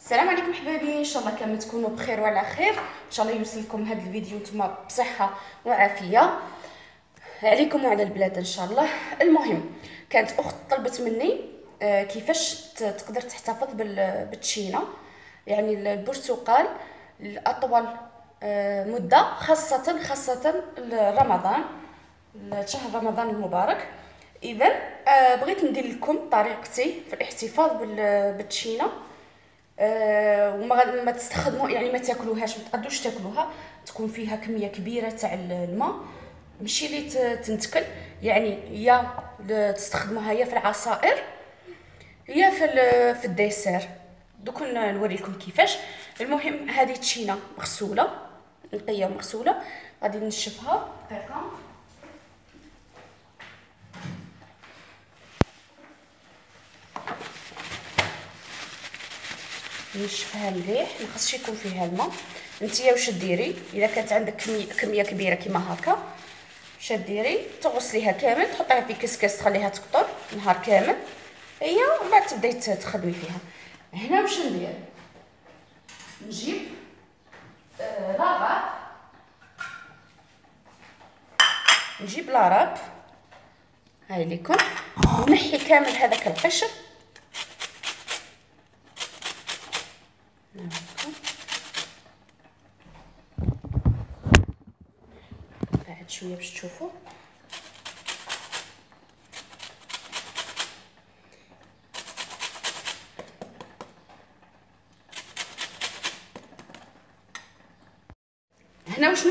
السلام عليكم حبايبي، ان شاء الله كامل تكونوا بخير وعلى خير. ان شاء الله يوصلكم هذا الفيديو نتوما بصحه وعافيه عليكم وعلى البلاد ان شاء الله. المهم كانت اخت طلبت مني كيفاش تقدر تحتفظ بالتشينه، يعني البرتقال لاطول مده، خاصه رمضان، شهر رمضان المبارك. اذا بغيت ندير لكم طريقتي في الاحتفاظ بالتشينه. وما تستخدموا، يعني ما تاكلوهاش، ما تقدوش تاكلوها، تكون فيها كميه كبيره تاع الماء، ماشي اللي تنتكل. يعني يا تستخدموها يا في العصائر يا في الديسير. دوك نوريكم كيفاش. المهم هذه تشينه مغسوله، نقيه مغسوله، غادي نشفها هكا. نشفها مليح، ما خصش يكون فيها الماء. نتيا واش ديري الا كانت عندك كميه كبيره كيما هكا، واش ديري تغسليها كامل، تحطيها في كسكاس، تخليها تقطر نهار كامل هي، ومن بعد تبداي تخدمي فيها. هنا واش ندير، نجيب لاغاب، نجيب لاراب هاي ليكم، ونحي كامل هذاك القشر. بعد شويه باش تشوفوا. هنا واش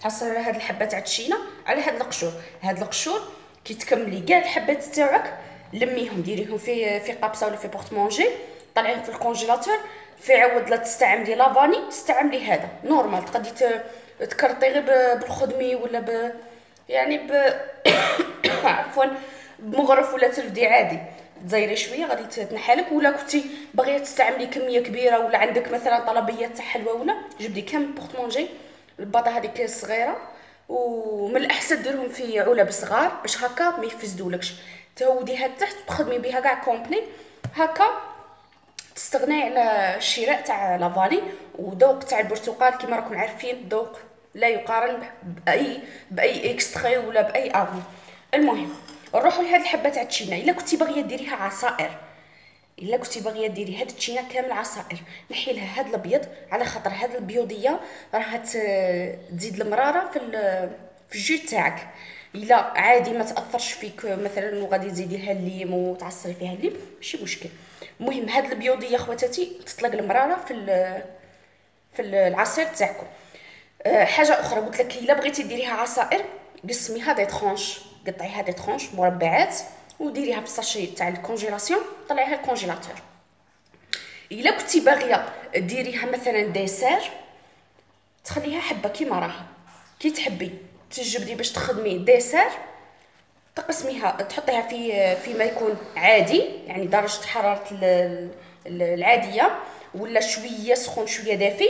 تحصل على هاد الحبه تاع التشينه، على هاد القشور. هاد القشور كي تكملي كاع الحبات تاعك، لميهم ديريهم في قابصه ولا في بورت مونجي، طلعيهم في الكونجيلاتور. في عوض لا تستعملي لافاني، استعملي هذا نورمال، تقدري تكرطي غير بالخدمي ولا يعني عفوا بمغرف ولا ترفدي عادي، تزيري شويه غادي تنحالك. ولا كنتي باغيه تستعملي كميه كبيره، ولا عندك مثلا طلبيات تاع حلوى، ولا جبدي كامل بورت مونجي الباطه هذيك الصغيره، ومن الاحسن ديرهم في علب صغار باش هكا ما يفسدولكش. تهوديها تحت تخدمي بها كاع كومبلي هكا، تستغني على الشراء تاع لافاني. وذوق تاع البرتقال كما راكم عارفين، ذوق لا يقارن باي اكستري ولا باي افون. المهم نروحوا لهاد الحبه تاع التشينا. الا كنتي باغيه ديريها عصائر، الا كنتي باغيه ديري هاد التشينا كامل عصائر، نحي لها هاد الابيض، على خاطر هاد البيوضيه راها تزيد المراره في الجو تاعك. الا عادي ما تاثرش فيك مثلا، وغادي تزيدي لها الليم وتعصري فيها الليم، ماشي مشكل. المهم هاد البيوضيه خواتاتي تطلق المراره في العصير تاعكم. حاجه اخرى قلت لك، الا بغيتي ديريها عصائر، قسميها دي ترونش، قطعيها دي ترونش مربعات، وديريها في الساشي تاع الكونجيلاسيون، طلعيها الكونجيلاتور. الا كنتي باغيه ديريها مثلا ديسير، تخليها حبه كيما راها، كي تحبي تجبدي باش تخدمي ديسير، تقسميها تحطيها في ما يكون عادي، يعني درجه حراره العاديه، ولا شويه سخون شويه دافي.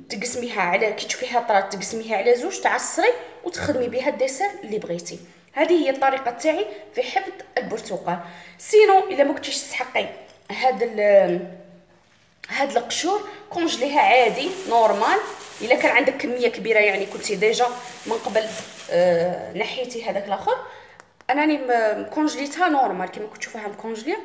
تقسميها على كي تشوفيها طرات، تقسميها على زوج، تعصري وتخدمي بها الديسير اللي بغيتي. هذه هي الطريقه تاعي في حفظ البرتقال. سينو الا ما كنتيش تسحقي هاد القشور، كونجليها عادي نورمال. الا كان عندك كميه كبيره، يعني كنتي ديجا من قبل نحيتي هذاك الاخر، انني كونجليتها نورمال كما كنت تشوفوها مكونجليه،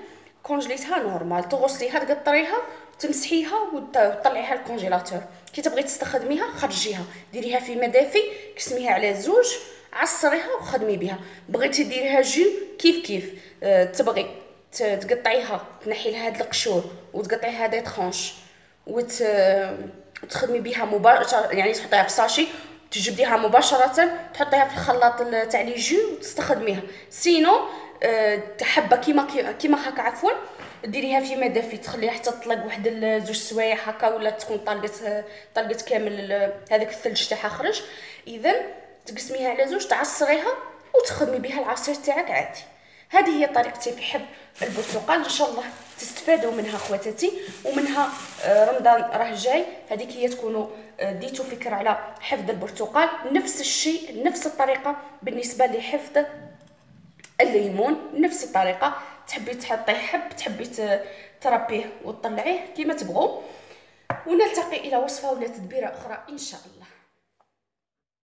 كونجليتها نورمال. تغسليها، تقطريها، تمسحيها وتطلعيها الكونجيلاتور. كي تبغي تستخدميها خرجيها، ديريها في ماء دافي، قسميها على زوج، عصريها وخدمي بها. بغيتي ديريها جو كيف تبغي تقطعيها، تنحي لها هاد القشور وتقطعيها دي ترونش وتخدمي بها مباشره، يعني تحطيها في ساشي، تجبديها مباشره، تحطيها في الخلاط تاع لي جو وتستخدميها. سينو حبه كيما هكا عفوا، ديريها في ماء دافي، تخليها حتى تطلق واحد زوج سوايع هكا، ولا تكون طلقت كامل هذاك الثلج تاعها خرج. اذا تقسميها على زوج، تعصريها وتخدمي بها العصير تاعك عادي. هذه هي طريقتي في حفظ البرتقال. ان شاء الله تستفادوا منها خواتاتي، ومنها رمضان راه جاي، هذيك هي تكونوا ديتوا فكره على حفظ البرتقال. نفس الشيء، نفس الطريقه بالنسبه لحفظ الليمون، نفس الطريقه تحبي تحطيه حب، تحبي تربيه وتطلعيه كيما تبغوا. ونلتقي الى وصفه ولا تدبيره اخرى ان شاء الله.